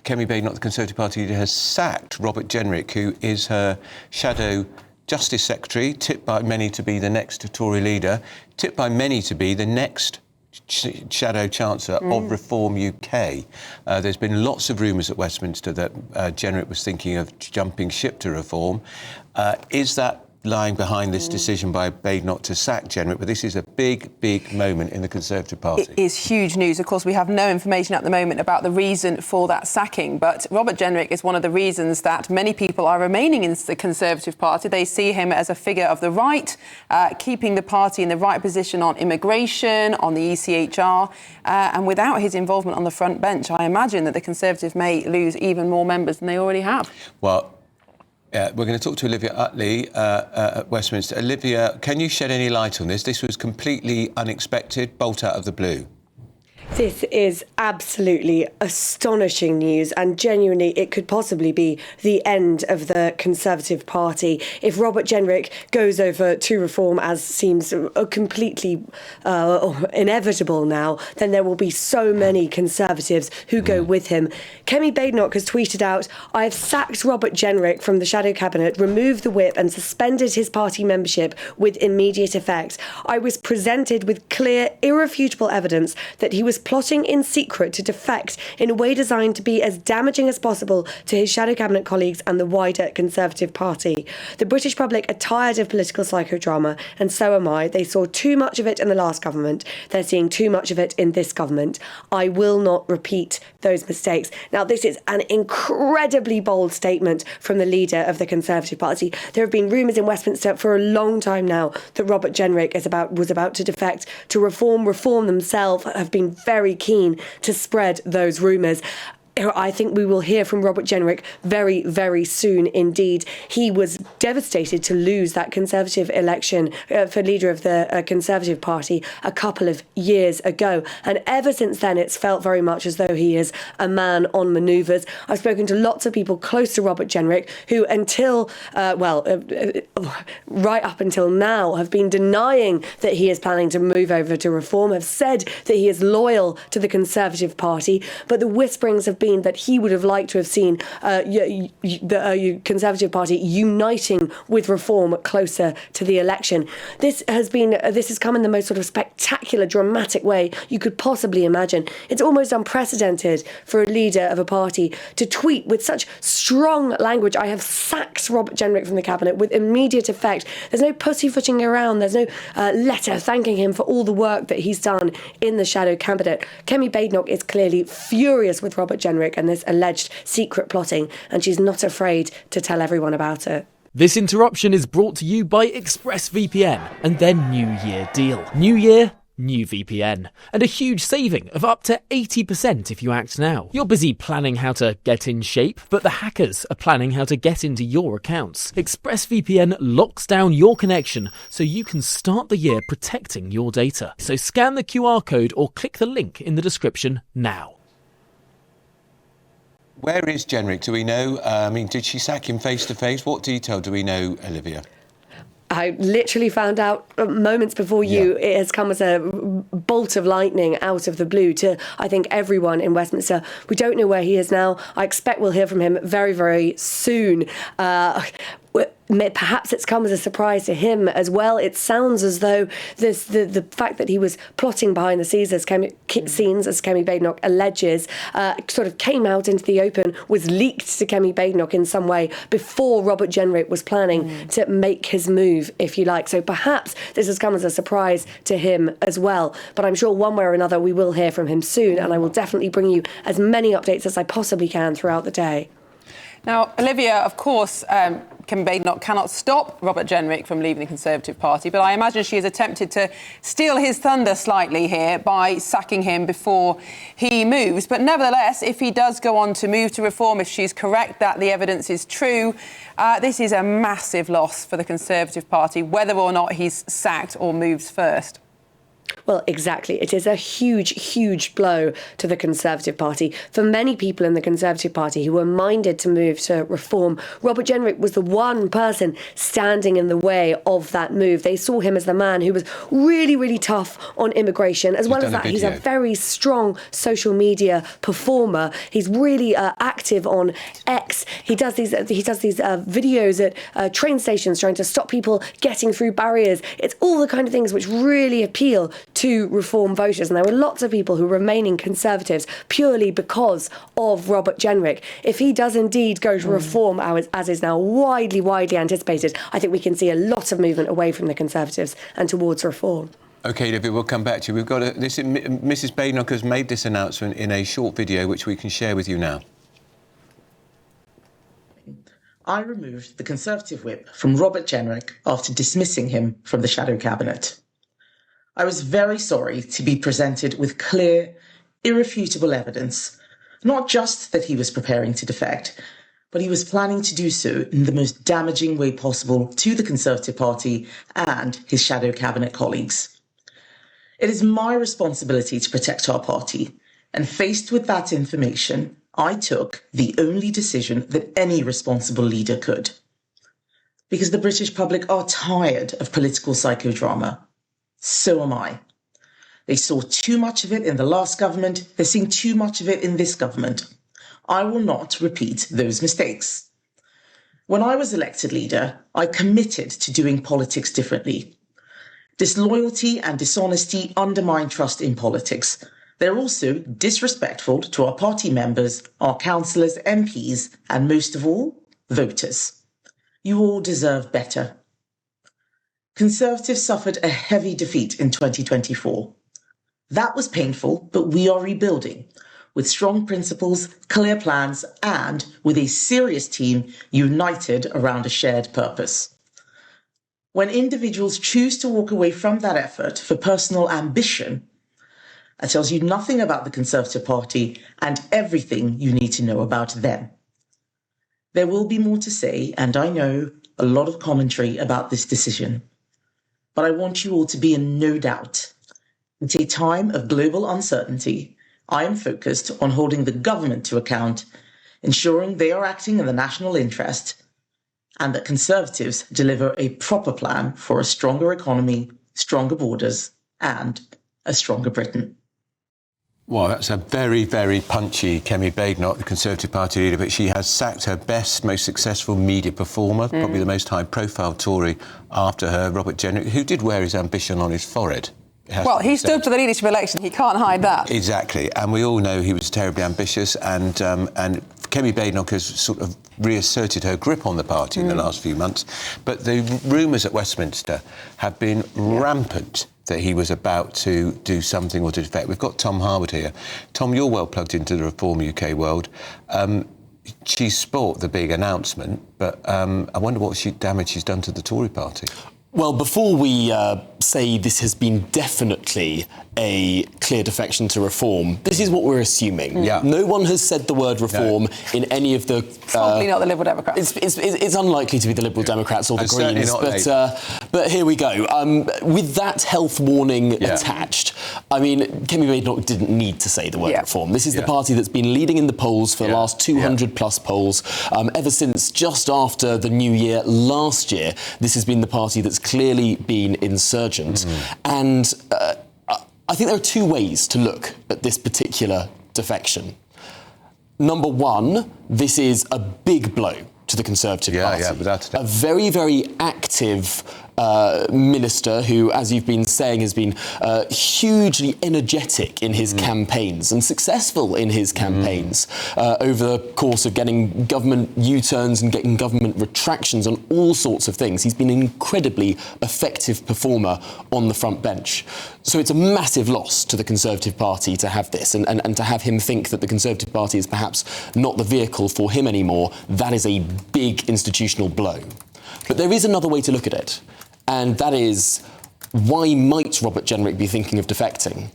Kemi Badenoch, the Conservative Party leader, has sacked Robert Jenrick, who is her shadow Justice Secretary, tipped by many to be the next Tory leader, tipped by many to be the next Shadow Chancellor of Reform UK. There's been lots of rumours at Westminster that Jenrick was thinking of jumping ship to Reform. Is that lying behind this decision by Badenoch to sack Jenrick? But this is a big, big moment in the Conservative Party. It is huge news. Of course, we have no information at the moment about the reason for that sacking, but Robert Jenrick is one of the reasons that many people are remaining in the Conservative Party. They see him as a figure of the right, keeping the party in the right position on immigration, on the ECHR, and without his involvement on the front bench, I imagine that the Conservatives may lose even more members than they already have. Well, we're going to talk to Olivia Utley at Westminster. Olivia, can you shed any light on this? This was completely unexpected, bolt out of the blue. This is absolutely astonishing news, and genuinely it could possibly be the end of the Conservative Party. If Robert Jenrick goes over to Reform, as seems completely inevitable now, then there will be so many Conservatives who go with him. Kemi Badenoch has tweeted out, "I have sacked Robert Jenrick from the Shadow Cabinet, removed the whip and suspended his party membership with immediate effect. I was presented with clear, irrefutable evidence that he was plotting in secret to defect in a way designed to be as damaging as possible to his Shadow Cabinet colleagues and the wider Conservative Party. The British public are tired of political psychodrama, and so am I. They saw too much of it in the last government. They're seeing too much of it in this government. I will not repeat those mistakes." Now, this is an incredibly bold statement from the leader of the Conservative Party. There have been rumours in Westminster for a long time now that Robert Jenrick was about to defect to Reform. Reform themselves have been very keen to spread those rumours. I think we will hear from Robert Jenrick very, very soon indeed. He was devastated to lose that Conservative election for leader of the Conservative Party a couple of years ago. And ever since then, it's felt very much as though he is a man on manoeuvres. I've spoken to lots of people close to Robert Jenrick who right up until now have been denying that he is planning to move over to Reform, have said that he is loyal to the Conservative Party. But the whisperings have been that he would have liked to have seen the Conservative Party uniting with Reform closer to the election. This has come in the most sort of spectacular, dramatic way you could possibly imagine. It's almost unprecedented for a leader of a party to tweet with such strong language, "I have sacked Robert Jenrick from the Cabinet with immediate effect." There's no pussyfooting around. There's no letter thanking him for all the work that he's done in the Shadow Cabinet. Kemi Badenoch is clearly furious with Robert Jenrick and this alleged secret plotting, and she's not afraid to tell everyone about it. This interruption is brought to you by ExpressVPN and their New Year deal. New Year, new VPN. And a huge saving of up to 80% if you act now. You're busy planning how to get in shape, but the hackers are planning how to get into your accounts. ExpressVPN locks down your connection so you can start the year protecting your data. So scan the QR code or click the link in the description now. Where is Jenrick? Do we know? Did she sack him face to face? What detail do we know, Olivia? I literally found out moments before you. Yeah. It has come as a bolt of lightning out of the blue to, I think, everyone in Westminster. We don't know where he is now. I expect we'll hear from him very, very soon. Perhaps it's come as a surprise to him as well. It sounds as though the fact that he was plotting behind the scenes, as Kemi Badenoch alleges, sort of came out into the open, was leaked to Kemi Badenoch in some way before Robert Jenrick was planning to make his move, if you like. So perhaps this has come as a surprise to him as well. But I'm sure one way or another we will hear from him soon, and I will definitely bring you as many updates as I possibly can throughout the day. Now, Olivia, of course, Kemi Badenoch cannot stop Robert Jenrick from leaving the Conservative Party, but I imagine she has attempted to steal his thunder slightly here by sacking him before he moves. But nevertheless, if he does go on to move to Reform, if she's correct that the evidence is true, this is a massive loss for the Conservative Party, whether or not he's sacked or moves first. Well, exactly. It is a huge, huge blow to the Conservative Party. For many people in the Conservative Party who were minded to move to Reform, Robert Jenrick was the one person standing in the way of that move. They saw him as the man who was really, really tough on immigration. As well as that, he's a very strong social media performer. He's really active active on X. He does these videos at train stations trying to stop people getting through barriers. It's all the kind of things which really appeal to Reform voters. And there were lots of people who remaining Conservatives purely because of Robert Jenrick. If he does indeed go to Reform, as is now widely anticipated, I think we can see a lot of movement away from the Conservatives and towards Reform. OK, Olivia, we'll come back to you. We've got Mrs Badenoch has made this announcement in a short video, which we can share with you now. I removed the Conservative whip from Robert Jenrick after dismissing him from the shadow cabinet. I was very sorry to be presented with clear, irrefutable evidence, not just that he was preparing to defect, but he was planning to do so in the most damaging way possible to the Conservative Party and his shadow cabinet colleagues. It is my responsibility to protect our party, and faced with that information, I took the only decision that any responsible leader could. Because the British public are tired of political psychodrama. So am I. They saw too much of it in the last government. They're seeing too much of it in this government. I will not repeat those mistakes. When I was elected leader, I committed to doing politics differently. Disloyalty and dishonesty undermine trust in politics. They're also disrespectful to our party members, our councillors, MPs, and most of all, voters. You all deserve better. Conservatives suffered a heavy defeat in 2024. That was painful, but we are rebuilding, with strong principles, clear plans, and with a serious team united around a shared purpose. When individuals choose to walk away from that effort for personal ambition, that tells you nothing about the Conservative Party and everything you need to know about them. There will be more to say, and I know a lot of commentary about this decision. But I want you all to be in no doubt. It's a time of global uncertainty. I am focused on holding the government to account, ensuring they are acting in the national interest, and that Conservatives deliver a proper plan for a stronger economy, stronger borders, and a stronger Britain. Well, that's a very, very punchy Kemi Badenoch, the Conservative Party leader, but she has sacked her best, most successful media performer, probably the most high-profile Tory after her, Robert Jenrick, who did wear his ambition on his forehead. Well, he stood for the leadership election. He can't hide that. Exactly. And we all know he was terribly ambitious, and Kemi Badenoch has sort of reasserted her grip on the party in the last few months. But the rumours at Westminster have been rampant that he was about to do something or to defect. We've got Tom Harwood here. Tom, you're well plugged into the Reform UK world. She sport the big announcement, but I wonder what damage she's done to the Tory party. Well, before we say this has been definitely a clear defection to Reform, this is what we're assuming. Yeah. No one has said the word Reform in any of the... Probably not the Liberal Democrats. It's unlikely to be the Liberal Democrats or the Greens, but here we go. With that health warning attached, I mean, Kemi Badenoch didn't need to say the word Reform. This is the party that's been leading in the polls for the last 200-plus polls. Ever since just after the New Year last year, this has been the party that's clearly been insurgent. And I think there are two ways to look at this particular defection. Number one, this is a big blow to the Conservative Party. Without a doubt. A very, very active minister who, as you've been saying, has been hugely energetic in his campaigns and successful in his campaigns over the course of getting government U-turns and getting government retractions on all sorts of things. He's been an incredibly effective performer on the front bench. So it's a massive loss to the Conservative Party to have this and to have him think that the Conservative Party is perhaps not the vehicle for him anymore. That is a big institutional blow. But there is another way to look at it. And that is, why might Robert Jenrick be thinking of defecting?